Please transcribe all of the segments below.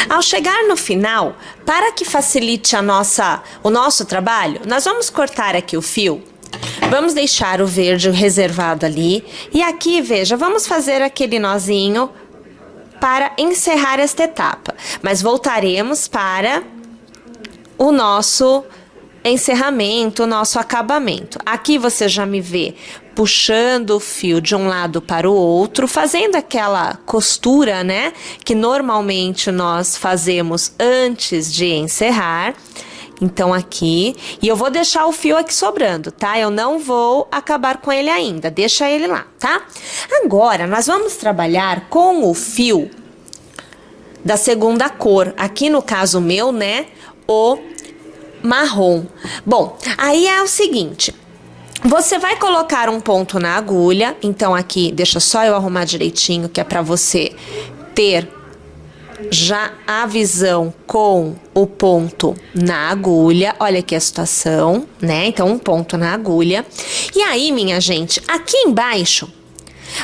Ao chegar no final, para que facilite o nosso trabalho, nós vamos cortar aqui o fio. Vamos deixar o verde reservado ali. E aqui, veja, vamos fazer aquele nozinho para encerrar esta etapa. Mas voltaremos para o nosso encerramento, o nosso acabamento. Aqui você já me vê puxando o fio de um lado para o outro, fazendo aquela costura, né? Que normalmente nós fazemos antes de encerrar. Então, aqui, e eu vou deixar o fio aqui sobrando, tá? Eu não vou acabar com ele ainda, deixa ele lá, tá? Agora, nós vamos trabalhar com o fio da segunda cor, aqui no caso meu, né, o marrom. Bom, aí é o seguinte, você vai colocar um ponto na agulha, então aqui, deixa só eu arrumar direitinho, que é pra você ter já a visão com o ponto na agulha. Olha aqui a situação, né? Então, um ponto na agulha. E aí, minha gente, aqui embaixo,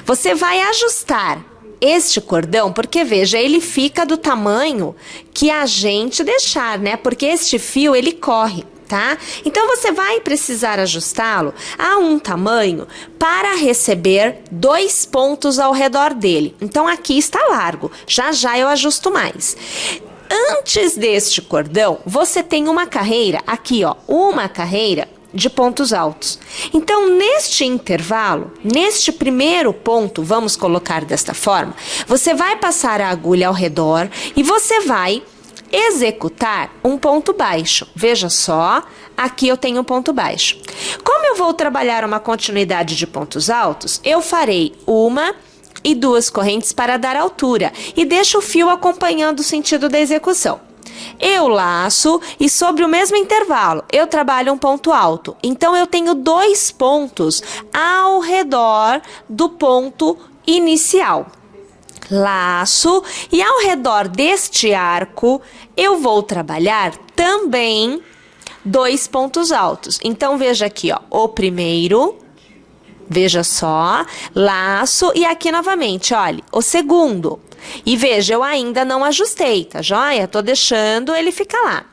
você vai ajustar este cordão, porque, veja, ele fica do tamanho que a gente deixar, né? Porque este fio, ele corre, tá? Então, você vai precisar ajustá-lo a um tamanho para receber 2 pontos ao redor dele. Então, aqui está largo. Já já eu ajusto mais. Antes deste cordão, você tem uma carreira, aqui ó, uma carreira de pontos altos. Então, neste intervalo, neste primeiro ponto, vamos colocar desta forma, você vai passar a agulha ao redor e você vai executar um ponto baixo. Veja só, aqui eu tenho um ponto baixo. Como eu vou trabalhar uma continuidade de pontos altos, eu farei 1 e 2 correntes para dar altura e deixo o fio acompanhando o sentido da execução. Eu laço e sobre o mesmo intervalo eu trabalho um ponto alto. Então, eu tenho 2 pontos ao redor do ponto inicial. Laço e ao redor deste arco eu vou trabalhar também 2 pontos altos. Então, veja aqui, ó, o primeiro, veja só, laço e aqui novamente, olha, o segundo. E veja, eu ainda não ajustei, tá joia? Tô deixando ele ficar lá.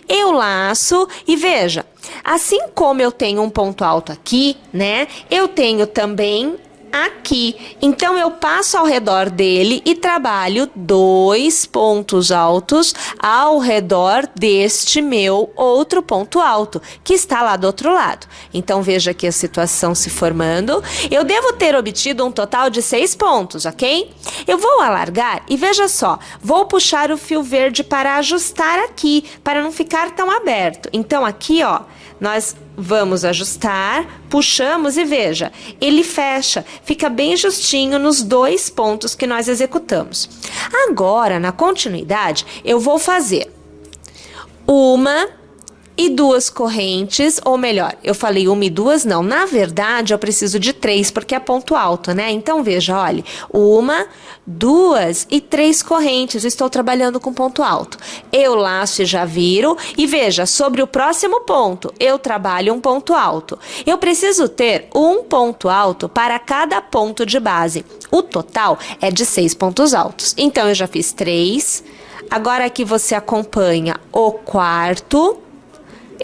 Eu laço e veja, assim como eu tenho um ponto alto aqui, né? Eu tenho também aqui. Então, eu passo ao redor dele e trabalho 2 pontos altos ao redor deste meu outro ponto alto, que está lá do outro lado. Então, veja aqui a situação se formando. Eu devo ter obtido um total de 6 pontos, ok? Eu vou alargar e veja só, vou puxar o fio verde para ajustar aqui, para não ficar tão aberto. Então, aqui, ó, nós vamos ajustar, puxamos e veja, ele fecha, fica bem justinho nos 2 pontos que nós executamos. Agora, na continuidade, eu vou fazer 1 e 2 correntes, ou melhor, eu falei 1 e 2, não, na verdade eu preciso de 3, porque é ponto alto, né? Então, veja, olha, 1, 2 e 3 correntes, eu estou trabalhando com ponto alto. Eu laço e já viro, e veja, sobre o próximo ponto, eu trabalho um ponto alto. Eu preciso ter um ponto alto para cada ponto de base. O total é de 6 pontos altos. Então, eu já fiz 3, agora aqui você acompanha o quarto,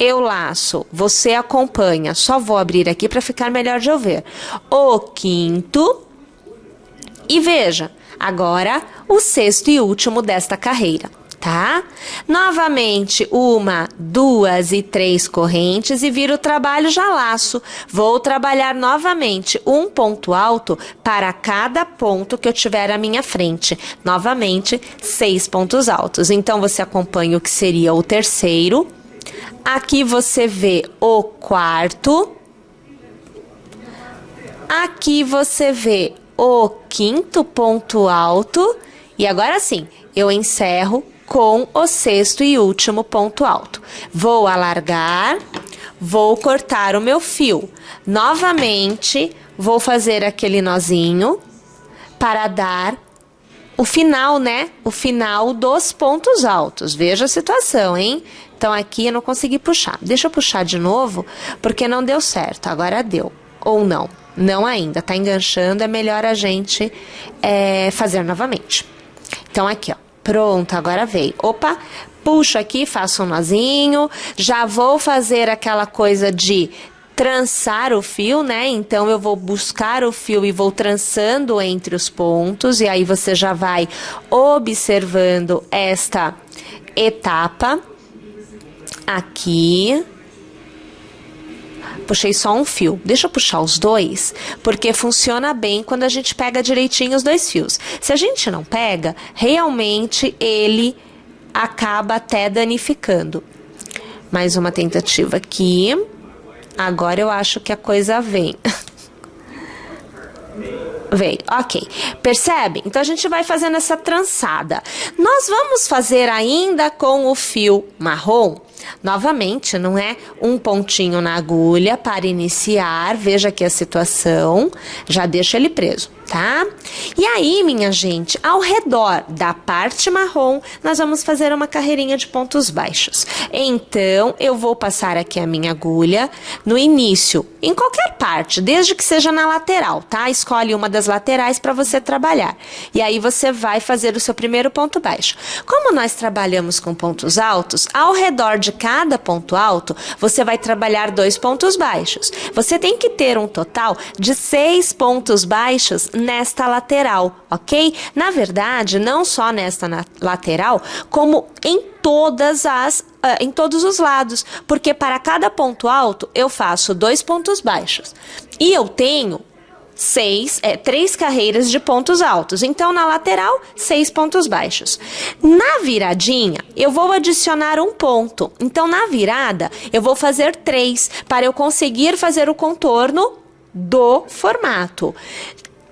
eu laço, você acompanha, só vou abrir aqui para ficar melhor de eu ver, o quinto, e veja, agora o sexto e último desta carreira, tá? Novamente, 1, 2 e 3 correntes e viro o trabalho, já laço. Vou trabalhar novamente um ponto alto para cada ponto que eu tiver à minha frente. Novamente, 6 pontos altos. Então, você acompanha o que seria o terceiro. Aqui você vê o quarto. Aqui você vê o quinto ponto alto. E agora sim, eu encerro com o sexto e último ponto alto. Vou alargar, vou cortar o meu fio. Novamente, vou fazer aquele nozinho para dar o final, né? O final dos pontos altos. Veja a situação, hein? Então, aqui eu não consegui puxar. Deixa eu puxar de novo, porque não deu certo. Agora deu. Ou não. Não ainda. Tá enganchando, é melhor a gente fazer novamente. Então, aqui, ó. Pronto, agora veio. Opa, puxo aqui, faço um nozinho, já vou fazer aquela coisa de trançar o fio, né? Então, eu vou buscar o fio e vou trançando entre os pontos, e aí você já vai observando esta etapa aqui. Puxei só um fio. Deixa eu puxar os dois, porque funciona bem quando a gente pega direitinho os dois fios. Se a gente não pega, realmente ele acaba até danificando. Mais uma tentativa aqui. Agora eu acho que a coisa vem. Veio, ok. Percebe? Então, a gente vai fazendo essa trançada. Nós vamos fazer ainda com o fio marrom. Novamente, não é? Um pontinho na agulha para iniciar. Veja aqui a situação. Já deixo ele preso, tá? E aí, minha gente, ao redor da parte marrom, nós vamos fazer uma carreirinha de pontos baixos. Então, eu vou passar aqui a minha agulha no início, em qualquer parte, desde que seja na lateral, tá? Escolhe uma das laterais para você trabalhar. E aí, você vai fazer o seu primeiro ponto baixo. Como nós trabalhamos com pontos altos, ao redor de cada ponto alto, você vai trabalhar 2 pontos baixos. Você tem que ter um total de 6 pontos baixos nesta lateral, ok? Na verdade, não só nesta lateral, como em todos os lados, porque para cada ponto alto eu faço 2 pontos baixos. E eu tenho 3 carreiras de pontos altos. Então, na lateral, 6 pontos baixos. Na viradinha, eu vou adicionar um ponto. Então, na virada, eu vou fazer 3 para eu conseguir fazer o contorno do formato.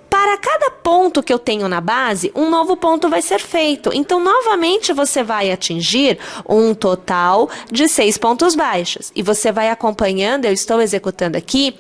Para cada ponto que eu tenho na base, um novo ponto vai ser feito. Então, novamente, você vai atingir um total de 6 pontos baixos. E você vai acompanhando, eu estou executando aqui,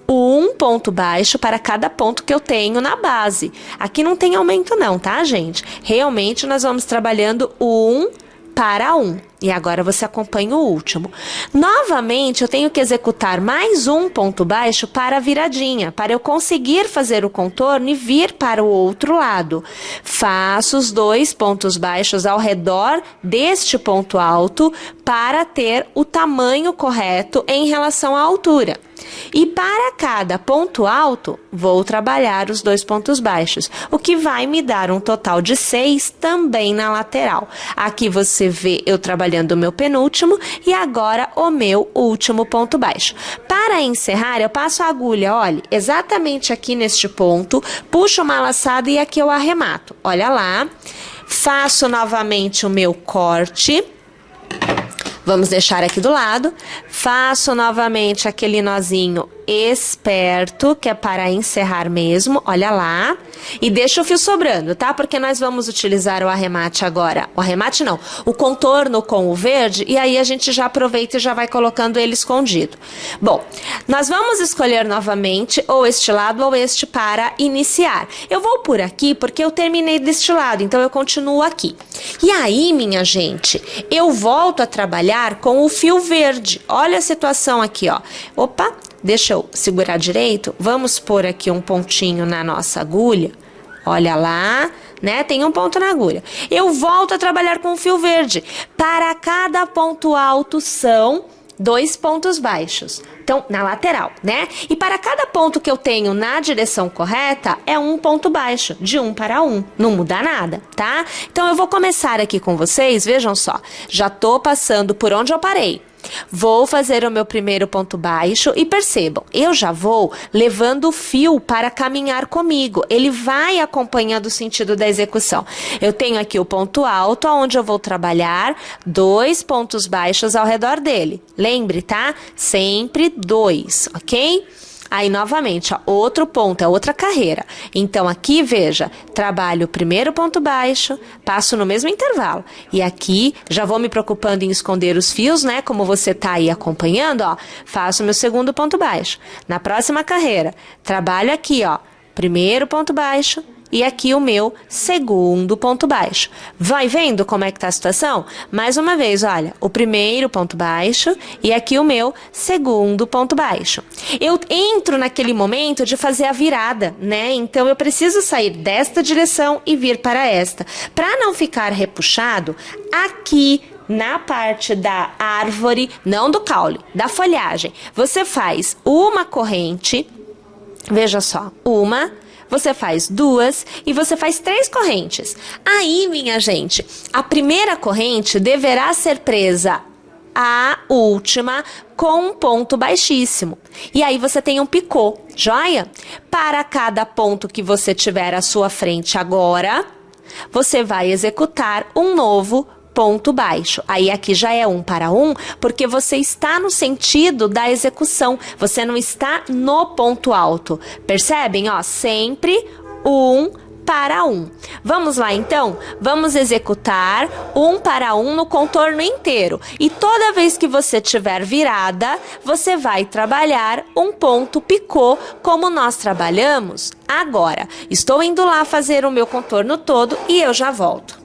um ponto baixo para cada ponto que eu tenho na base. Aqui não tem aumento não, tá, gente? Realmente, nós vamos trabalhando um para um. E agora você acompanha o último. Novamente, eu tenho que executar mais um ponto baixo para a viradinha, para eu conseguir fazer o contorno e vir para o outro lado. Faço os 2 pontos baixos ao redor deste ponto alto para ter o tamanho correto em relação à altura. E para cada ponto alto, vou trabalhar os 2 pontos baixos, o que vai me dar um total de 6 também na lateral. Aqui você vê eu trabalhando o meu penúltimo e agora o meu último ponto baixo. Para encerrar, eu passo a agulha, olha, exatamente aqui neste ponto, puxo uma laçada e aqui eu arremato. Olha lá, faço novamente o meu corte. Vamos deixar aqui do lado, faço novamente aquele nozinho esperto, que é para encerrar mesmo, olha lá, e deixa o fio sobrando, tá? Porque nós vamos utilizar o arremate agora, o arremate não, o contorno com o verde, e aí a gente já aproveita e já vai colocando ele escondido. Bom, nós vamos escolher novamente ou este lado ou este para iniciar. Eu vou por aqui porque eu terminei deste lado, então eu continuo aqui. E aí, minha gente, eu volto a trabalhar com o fio verde. Olha a situação aqui, ó. Opa, deixa eu segurar direito. Vamos pôr aqui um pontinho na nossa agulha. Olha lá, né? Tem um ponto na agulha. Eu volto a trabalhar com o fio verde. Para cada ponto alto são 2 pontos baixos. Então, na lateral, né? E para cada ponto que eu tenho na direção correta, é um ponto baixo, de 1 para 1. Não muda nada, tá? Então, eu vou começar aqui com vocês, vejam só. Já tô passando por onde eu parei. Vou fazer o meu primeiro ponto baixo e percebam, eu já vou levando o fio para caminhar comigo. Ele vai acompanhando o sentido da execução. Eu tenho aqui o ponto alto, onde eu vou trabalhar 2 pontos baixos ao redor dele. Lembre, tá? Sempre 2, ok? Aí, novamente, ó, outro ponto, é outra carreira. Então, aqui, veja, trabalho o primeiro ponto baixo, passo no mesmo intervalo. E aqui, já vou me preocupando em esconder os fios, né? Como você tá aí acompanhando, ó, faço meu segundo ponto baixo. Na próxima carreira, trabalho aqui, ó, primeiro ponto baixo e aqui o meu segundo ponto baixo. Vai vendo como é que tá a situação? Mais uma vez, olha, o primeiro ponto baixo e aqui o meu segundo ponto baixo. Eu entro naquele momento de fazer a virada, né? Então eu preciso sair desta direção e vir para esta. Para não ficar repuxado, aqui na parte da árvore, não do caule, da folhagem, você faz uma corrente, veja só, uma, você faz duas e você faz 3 correntes. Aí, minha gente, a primeira corrente deverá ser presa à última com um ponto baixíssimo. E aí você tem um picô, joia? Para cada ponto que você tiver à sua frente agora, você vai executar um novo ponto baixo. Aí aqui já é 1 para 1, porque você está no sentido da execução, você não está no ponto alto. Percebem? Ó, sempre 1 para 1. Vamos lá então? Vamos executar 1 para 1 no contorno inteiro. E toda vez que você tiver virada, você vai trabalhar um ponto picô, como nós trabalhamos agora. Estou indo lá fazer o meu contorno todo e eu já volto.